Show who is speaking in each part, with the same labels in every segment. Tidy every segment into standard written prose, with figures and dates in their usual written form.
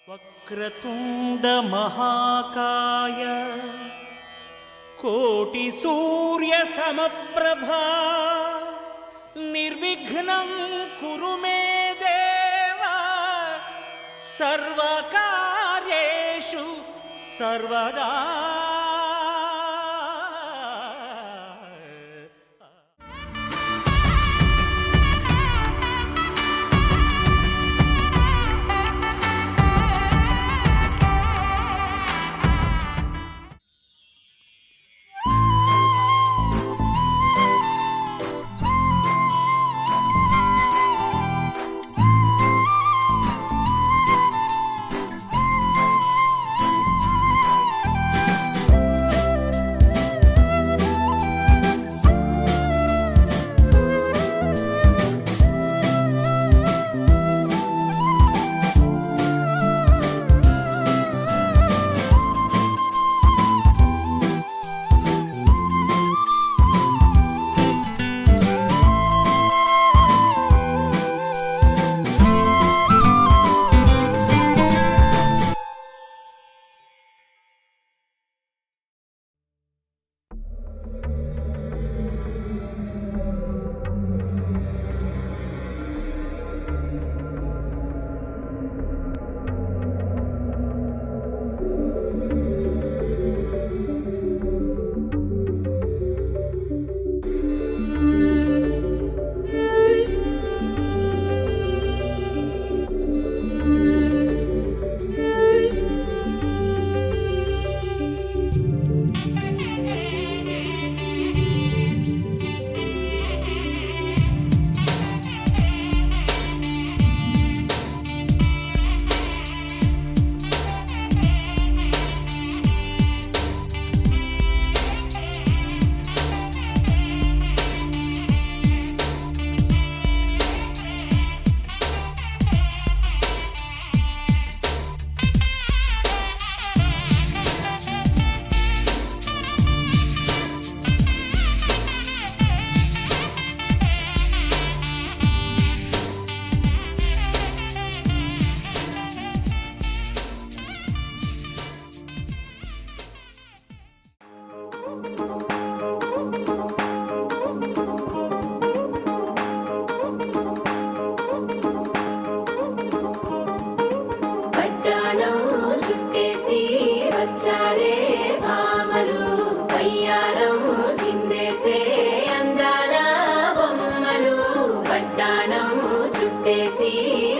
Speaker 1: వక్రతుండ మహాకాయ కోటి సూర్య సమప్రభా నిర్విఘ్నం కురు మే దేవ సర్వకార్యేషు సర్వదా.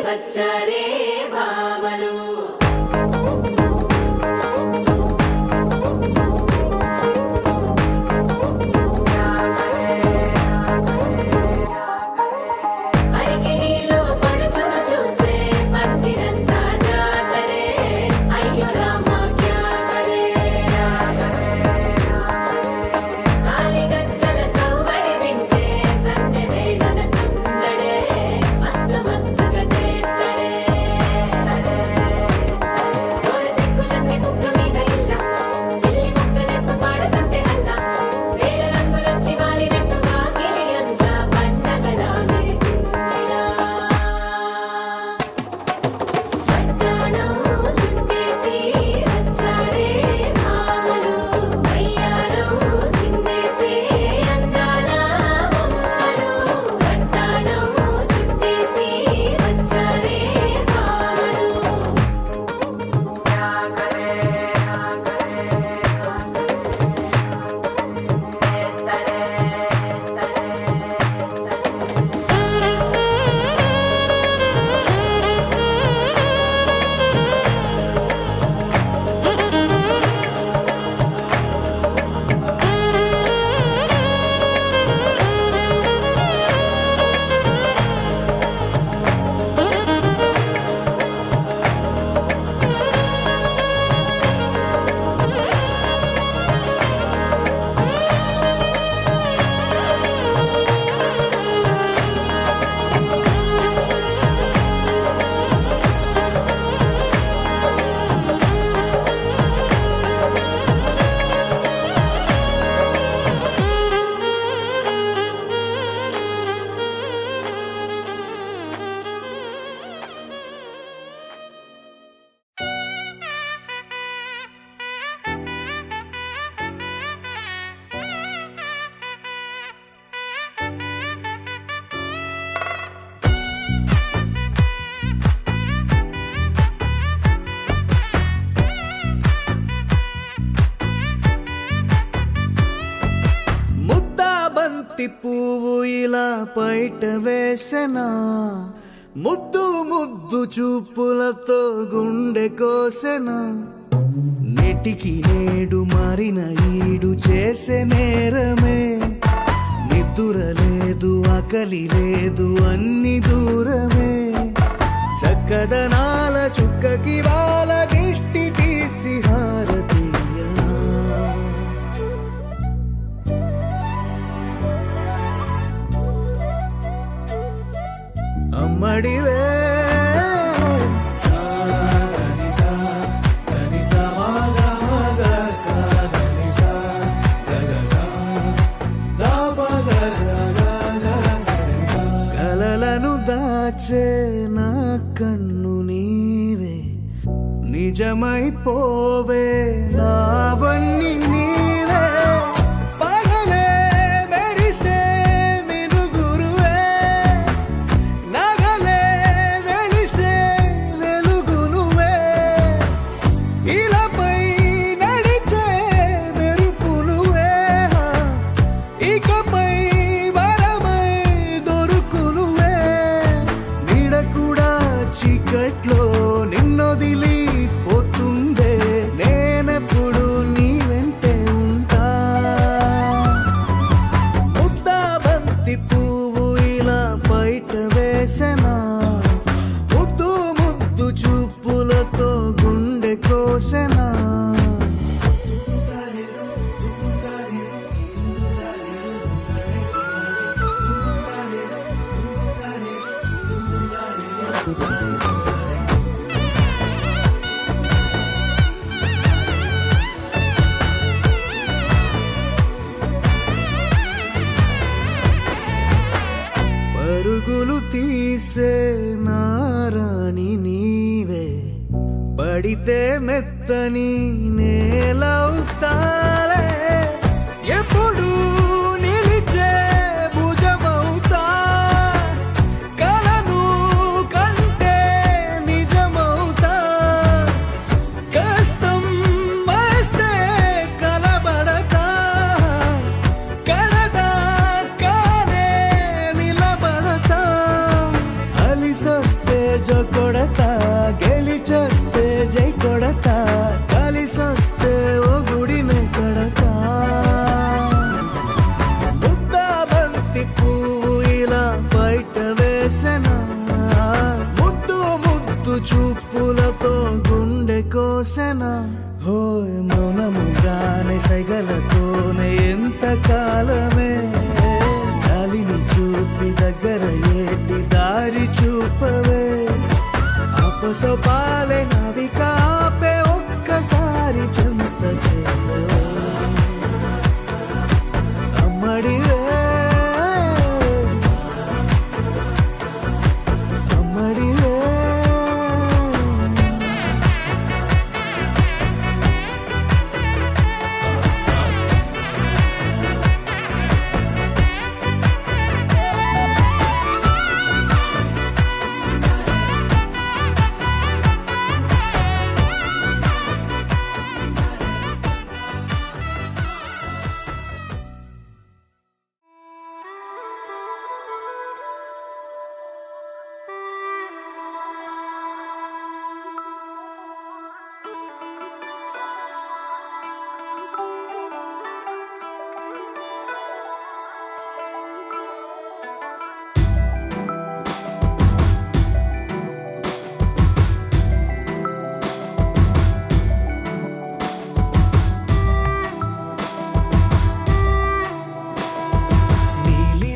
Speaker 2: వచ్చారే భామలు
Speaker 3: పైట వేసెనా ముద్దు ముద్దు చూపులతో గుండె కోసెనా నెటికి నేడు మారిన ఈడు చేసే నేరమే నిద్దుర లేదు ఆకలి లేదు అన్ని దూరమే చక్కదనాల చుక్కకి వాళ్ళ దిష్టి తీసి హారతీయనా అమ్మడివే కలలను దాచే నా కన్ను నీవే నిజమైపోవే నావన్నీ నీవే పగలే మెరిసే మినుగురువే నగలే వెలిసే వెలుగునువే ఇలాపై నడిచే మెరుపునువే ఇకపై వరమై దొరుకునువే నీడ కూడా చీకట్లో నిన్నొదిలి పోతుందే నేనెప్పుడు నీ వెంటే ఉంటా ముద్దాబంతి పువ్వు ఇలా బయట వేసెనా ముద్దు ముద్దు చూపులతో గుండె కోసెనా పరుగులు తీసే నారాణి నీవే పడితే మెత్తని నేలవుతాలే ఎప్పుడు నిలిచే భుజమవుతా కలను కంటే నిజమవుతా కష్టం వస్తే కలబడతా కడదా కానే నిలబడతా అలిసొస్తే జో కొడతా గెలిచొస్తే జై కొడతా కలిసొస్తే ఓ గుడినే కడతా ముద్దాబంతి పువ్వు ఇలా బయట వేసెనా ముద్దు ముద్దు చూపులతో గుండె కోసెనా హోయ్ మౌనముగానే సైగలతోనే ఎంత కాలమే జాలిని చూపి దగ్గర ఏటి దారి చూపవే అపసోపాలే నావిక ఆపే ఒక్కసారి చెంత చేరవే అమ్మడివే అమ్మడివే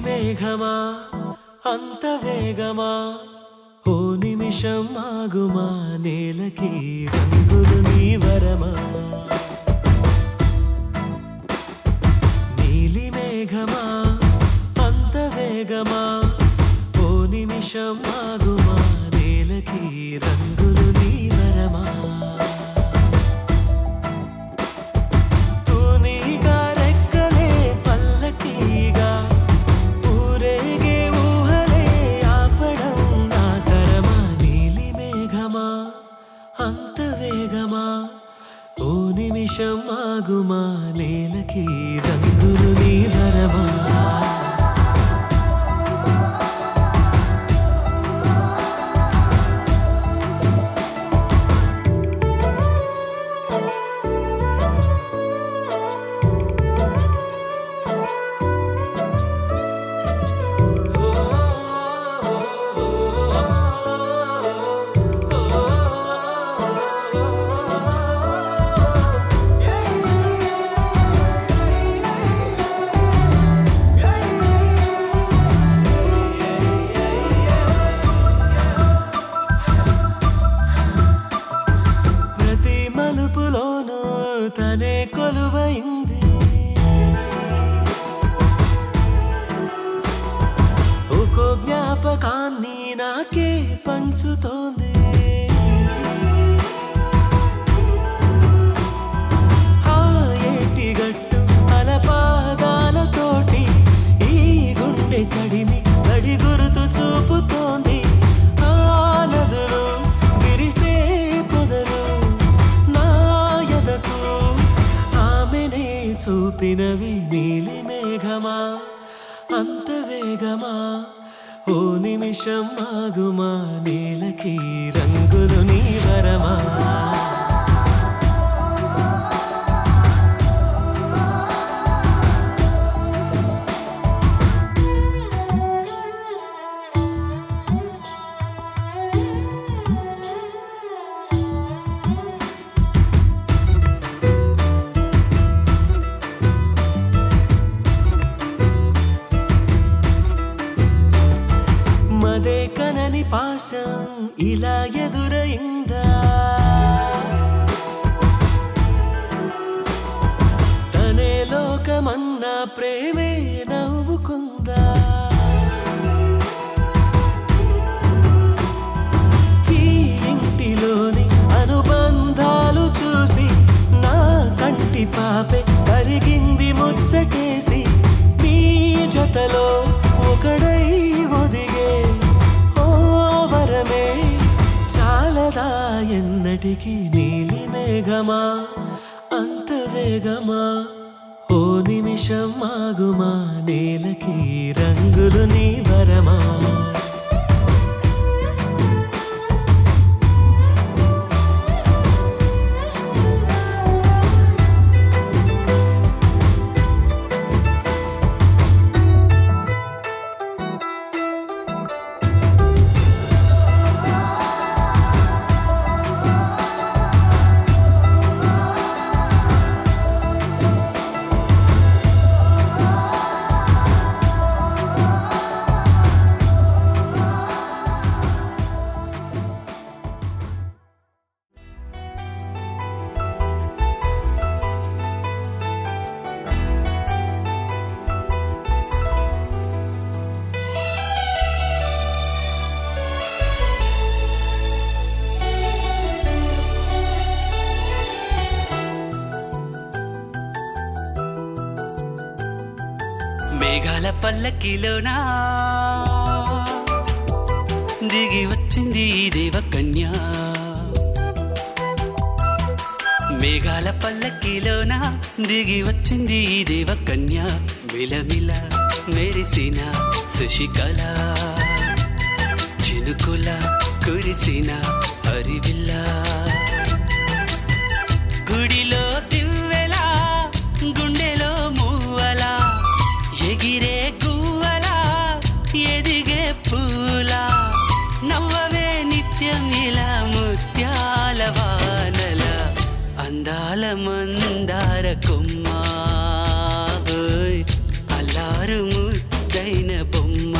Speaker 1: మేఘమా అంత వేగమా ఓ నిమిషం ఆగుమా నేలకి రంగులు నీ వరమా నీలి మేఘమా అంత వేగమా ఓ నిమిషం ఆగుమా నేలకి రంగులు నీ వరమా ఆగుమా నేలకి రంగులు నీ వరమా తలుపులోనూ తనే కొలువైంది. ఒక్కో జ్ఞాపకాన్ని నాకే పంచుతోంది. ఆ ఏటిగట్టు అలపాదాలతోటి ఈ గుండె తడిమి తడి గురుతు చూపుతోంది. ఆ నదులు విరిసే పొదలు నా ఎదకు ఆమెనే చూపినవి. నీలి మేఘమా అంత వేగమా, ఓ నిమిషం ఆగుమా, నేలకి రంగులు నీ వరమా. మదే కనని పాశం ఇలా ఎదురైందా, తనే లోకమన్నా ప్రేమే నవ్వుకుందా. ఈ ఇంటిలోని అనుబంధాలు చూసి నా కంటి పాపే కరిగింది ముచ్చటేసి. నీ జతలో ఒకడై ఒదిగే ఓ వరమే చాలదా ఎన్నటికి. నీలి మేఘమా అంత వేగమా, ఓ నిమిషం ఆగుమా, నేలకి రంగులు నీ వరమా.
Speaker 4: మేఘాల పల్లకిలోనా దిగి వచ్చింది ఈ దేవకన్య. మేఘాల పల్లకిలోనా దిగి వచ్చింది ఈ దేవకన్య. మిలమిల మెరిసిన శశికళ, చినుకుల కురిసిన హరివిల్ల. గుడిలో దివ్వెలా గుండెలో మూవలా, ఎగిరే గువ్వలా ఎదిగే పూలా. నవ్వవే నిత్యం ఇలా ముత్యాల వానల, అందాల మందార కొమ్మ, అల్లారు ముద్దైన బొమ్మ.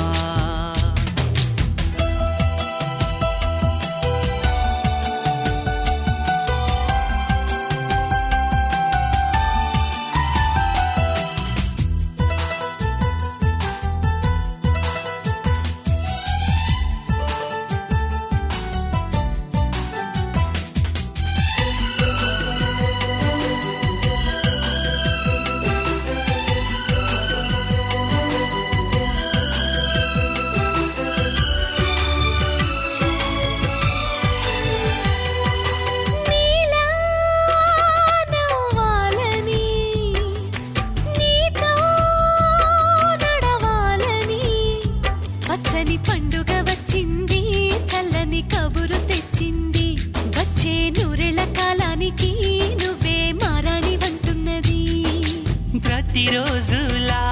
Speaker 4: ప్రతిరోజులా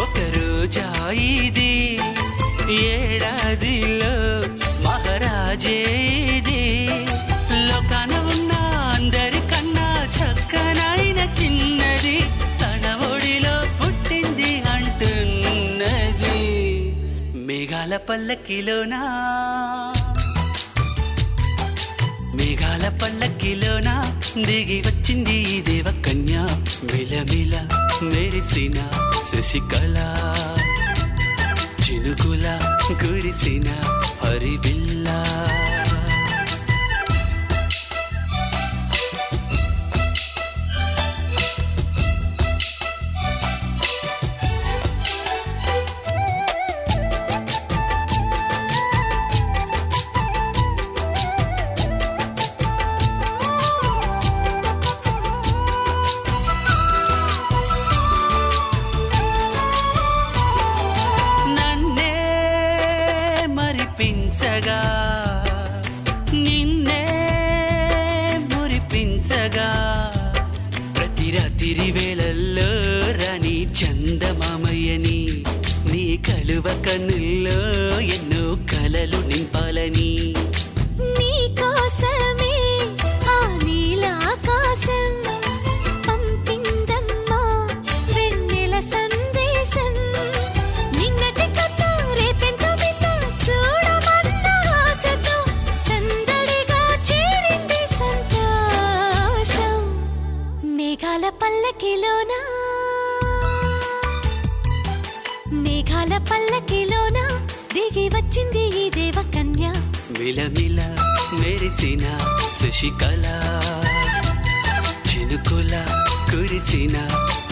Speaker 4: ఒక రోజా ఇది, ఏడాదిలో మహారాజే ఇది. లోకాన ఉన్న అందరికన్నా చక్కనైన చిన్నది, తన ఒడిలో పుట్టింది అంటున్నది. మేఘాల పల్లకిలోనా, మేఘాల పల్లకిలోనా దిగి వచ్చింది ఈ దేవకన్య మిలమిల మెరిసిన శశికళ చినుకుల కురిసిన హరివిల్లా మరిపించగా నిన్నే మురిపించగా ప్రతి రాత్రి వేళల్లో రాణి చందమామయ్యని నీ కలువ కన్నుల్లో ఎన్నో కలలు నింపాలని
Speaker 5: నీ కోసమే ఆ నీలాకాశం పంపిందమ్మా వెన్నెల సందేశం నిన్నటి కథ రేపెంత వింత చూడమన్న ఆశతో సందడిగా చేరింది సంతోషం మేఘాల పల్లకిలోన దిగి వచ్చింది ఈ దేవకన్య
Speaker 4: మిలమిల మెరిసిన శశికళ చినుకుల కురిసిన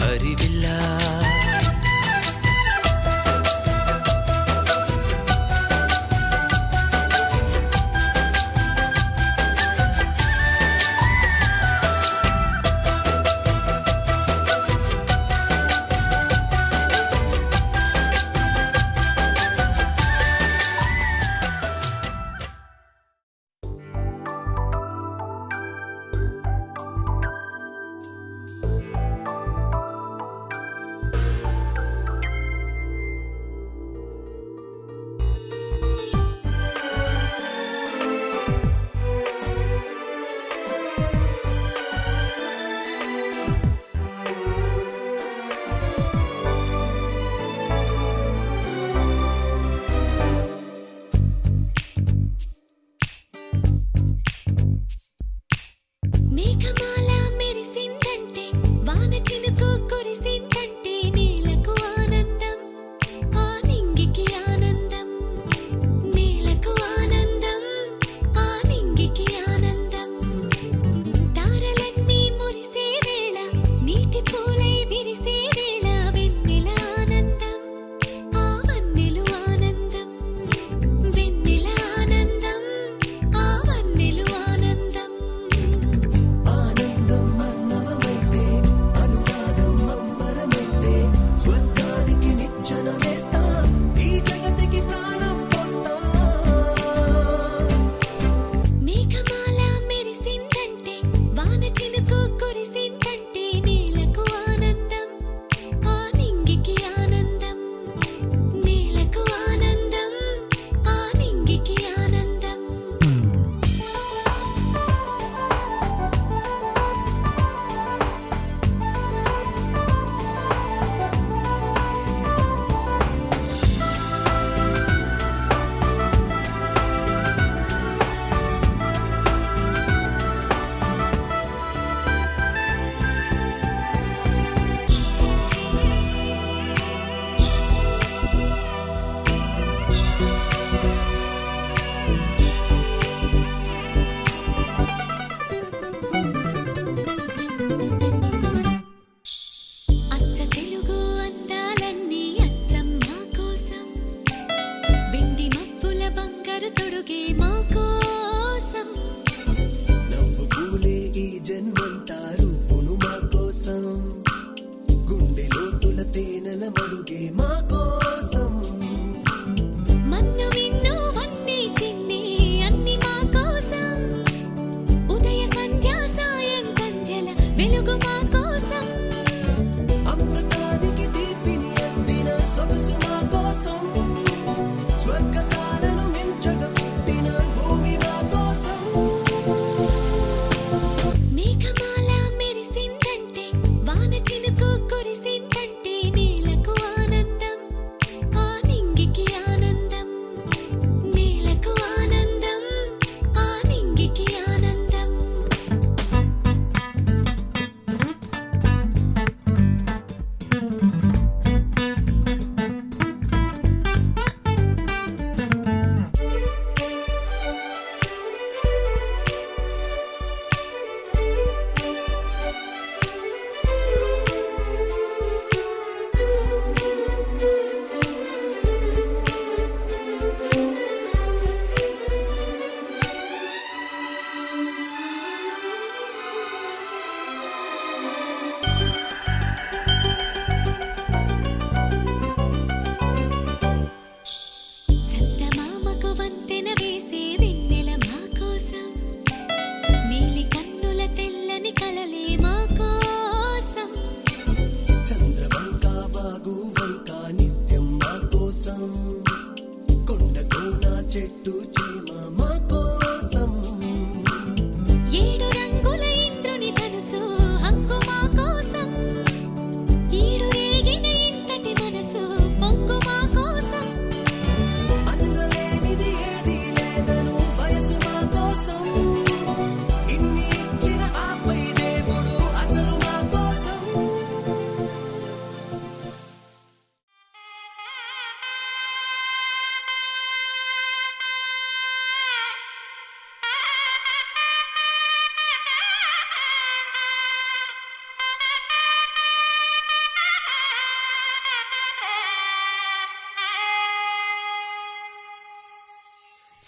Speaker 4: హరివిల్లా
Speaker 5: మేఘమాల మెరిసిందంటే వాన చినుకు కురిసిందంటే నేలకు ఆనందం ఆ నింగికి ఆనందం నేలకు ఆనందం ఆ నింగికి ఆనందం తారలన్నీ మురిసే వేళ నీటి పూలై విరిసే వేళ వెన్నెల ఆనందం ఆ వన్నెలు ఆనందం వెన్నెల ఆనందం ఆ వన్నెలు ఆనందం
Speaker 3: ఆనందం అన్నవమైతే అనురాగం అంబరమైతే స్వర్గానికి నిచ్చెన వేస్తా ఈ జగతికి ప్రాణం పోస్తా
Speaker 5: మేఘమాల మెరిసిందంటే వాన చినుకు కురిసిందంటే నేలకు ఆనందం ఆ నింగికి ఆనందం నేలకు ఆనందం ఆ నింగికి ఆనందం అచ్చ తెలుగు అందాలన్నీ అచ్చమ్మ కోసం వెండి మబ్బుల బంగారు తొడుగే మా కోసం
Speaker 3: నవ్వు కూలే ఈ జన్మంతా రూపును మా కోసం గుండె లోతుల తేనెల మడుగే మా కోసం
Speaker 5: మన్ను మిన్ను వన్నీ చిన్ని అన్ని మా కోసం ఉదయ సంధ్య సాయం సంధ్యల వెలుగు మా కోసం
Speaker 3: అమృతానికి తీపిని అందిన సొగసు మా కోసం స్వర్గసాలను మించగ పుట్టిన భూమి మా కోసం
Speaker 5: మేఘమాల మెరిసిందంటే వాన చినుకు కురిసిందంటే నేలకు ఆనందం ఆ నింగికి ఆనందం నేలకు ఆనందం ఆ నింగికి ఆనందం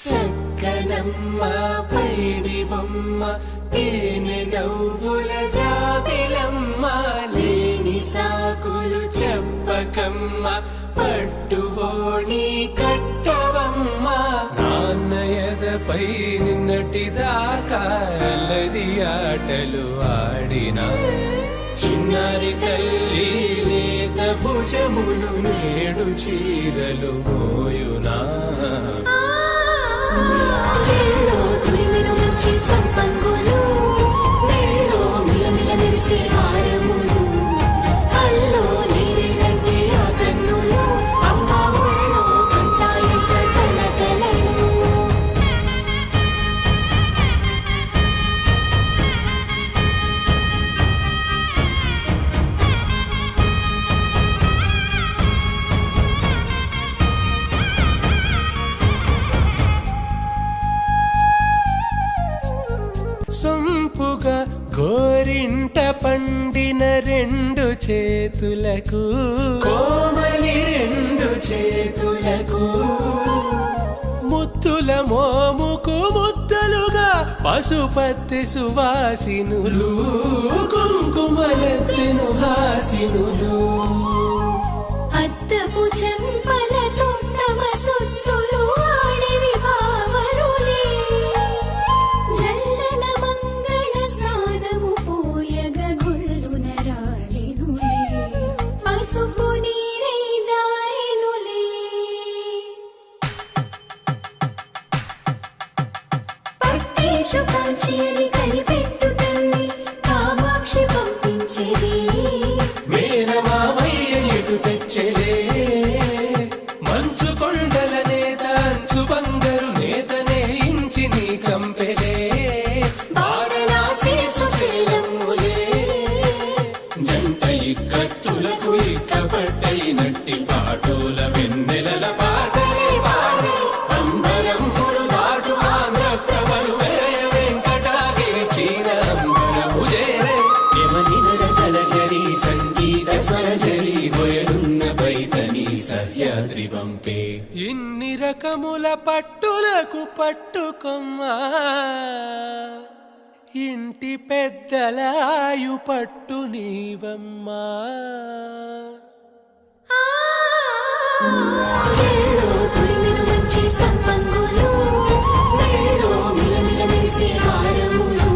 Speaker 1: చక్కనమ్మ పైడి బొమ్మ తేనె నవ్వుల జాబిలమ్మ లేని సాకులు చెప్పకమ్మ పట్టువోణి కట్టవమ్మ నాన్నయదపై నిన్నటిదాకా అల్లరి ఆటలు ఆడినా చిన్నారి తల్లి లేత భుజములు నేడు చీరలు మోయునా
Speaker 5: చెల్లో తురిమెను మంచి సంపంగులు మెల్లో మిలమిల మెరిసే హారములు అల్లో నీరెళ్ళంటే ఆ కన్నులు అమ్మ ఒళ్ళో కంటాయంట కలకలను
Speaker 1: సొంపుగా గోరింట పండిన రెండు చేతులకు కోమలి రెండు చేతులకు ముద్దుల మోముకు ముద్దలుగా పశుపతి సువాసినులు కుంకుమలెత్తెను హాసినులు
Speaker 5: అద్దపు చెంపలతో తమ సొత్తులు ఆడివి భావరులే జల్లన మంగళ స్నానము పోయగ గొల్లున రాలినులే పసుపు నీరై జారినులే పట్టేశు కాంచేరి కనిపెట్టు తల్లి కామాక్షి పంపించేది
Speaker 1: మేనమామయ్య ఎటు తెచ్చలే మంచు కొండల నేత అంచు బంగారు నేతనే ఇంచి నీ కంపెలే వారణాసి సుచేలమ్ములే జంట ఇక్కత్తులకు ఇక్కపట్టైనట్టి పాటోల వెన్నెలల పాటలే పాడే అంబరమ్ములు దాటు ఆంధ్ర ప్రభలు వెరయ వెంకటాగిరి చీన అంబరము చేరే యమని నడకల జరి సంగీత స్వరజరి బొయలున్న బైతని సహ్యాద్రి పంపే ఇన్ని రకముల పట్టులకు పట్టుకొమ్మా ఇంటి పెద్దలాయు పట్టు నీవమ్మా
Speaker 5: చెల్లో తురిమెను మంచి సంపంగులు మెల్లో మిలమిల మెరిసే హారములు